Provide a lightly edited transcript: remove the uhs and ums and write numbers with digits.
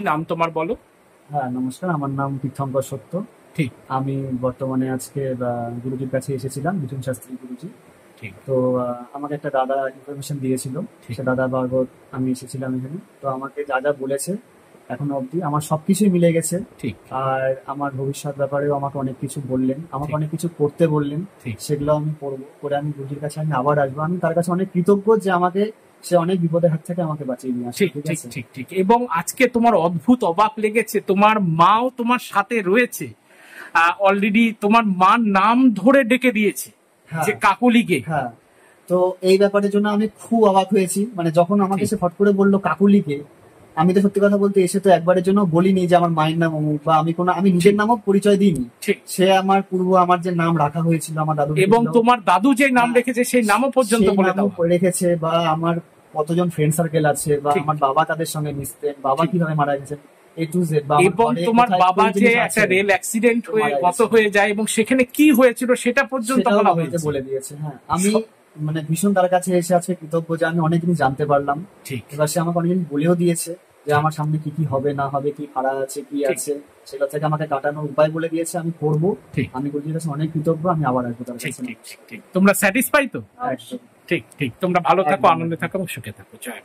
নাম তোমার বলো। হ্যাঁ, নমস্কার। আমার নাম তীর্থঙ্কর সত্য। ঠিক। আমি বর্তমানে আজকে গুরুজির কাছে এসেছিলাম, মিঠুন শাস্ত্রী গুরুজি। ঠিক। তো আমাকে একটা দাদা ইনফরমেশন দিয়েছিল। ঠিক। সে দাদা বাবদ আমি এসেছিলাম এখানে। তো আমাকে যা যা বলেছে এখনো অবধি আমার সবকিছুই মিলে গেছে। ঠিক। আর আমার ভবিষ্যৎ ব্যাপারেও আমাকে অনেক কিছু বললেন, আমাকে ঠিক। অনেক কিছু করতে বললেন। ঠিক। সেগুলো আমি করবো, করে আমি গুরুজির কাছে আমি আবার আসবো। আমি তার কাছে অনেক কৃতজ্ঞ যে আমাকে সে অনেক বিপদের হাত থেকে আমাকে বাঁচিয়ে নিয়ে আসে। ঠিক। ঠিক ঠিক। আছে। ঠিক। ঠিক। এবং আজকে তোমার অদ্ভুত অবাক লেগেছে, তোমার মাও তোমার সাথে রয়েছে। অলরেডি তোমার মার নাম ধরে ডেকে দিয়েছে, যে হ্যাঁ, কাকলিকে। হ্যাঁ। তো এই ব্যাপারের জন্য আমি খুব অবাক হয়েছি। মানে যখন আমাকে ঠিক। সে ফট করে বললো কাকুলিকে, আমি তো সত্যি কথা বলতে এসে তো একবারের জন্য বলিনি যে আমার মায়ের নাম অমুক, বা আমি নিজের ঠিক। নামও পরিচয় দিইনি। ঠিক। সে আমার যে নাম রাখা হয়েছিল, আমার দাদু এবং রেখেছিল। তোমার দাদু যে নাম হ্যাঁ, রেখেছে সেই নামও পর্যন্ত সেই বলে নামও দেওয়া। রেখেছে। বা আমার কতজন ফ্রেন্ড সার্কেল আছে, বা ঠিক। আমার বাবা তাদের সঙ্গে মিশতেন, বাবা ঠিক। কিভাবে মারা গেছেন, A to Z, বা আমার এবং ঘরে তোমার কোথায় বাবা কোন যে জিনিস একটা আছে রেল অ্যাক্সিডেন্ট সে হয়ে মারা গত গেছে, হয়ে যায় এবং সেখানে কি হয়েছিল সেটা পর্যন্ত সেটাও বলা আমাকে হয়েছে। বলে দিয়েছে। হ্যাঁ, আমি স- মানে ভীষণ তার কাছে এসে আছে কৃতজ্ঞ যে আমি অনেক জিনিস জানতে পারলাম। ঠিক। এবার সে আমাকে অনেক জিনিস বলেও দিয়েছে যে ঠিক। আমার সামনে কি কি হবে না হবে, কি খাড়া আছে কি ঠিক। আছে, সেটা থেকে আমাকে কাটানোর উপায় বলে দিয়েছে। আমি করবো। ঠিক। আমি গুরুজির কাছে অনেক কৃতজ্ঞ। আমি আবার আসবো তার ঠিক। কাছে। ঠিক। ঠিক। ঠিক। তোমরা স্যাটিসফাই তো? একদম। ঠিক। ঠিক। তোমরা ভালো থাকো, একদম, আনন্দে একদম। থাকো এবং সুখে থাকো। জয়।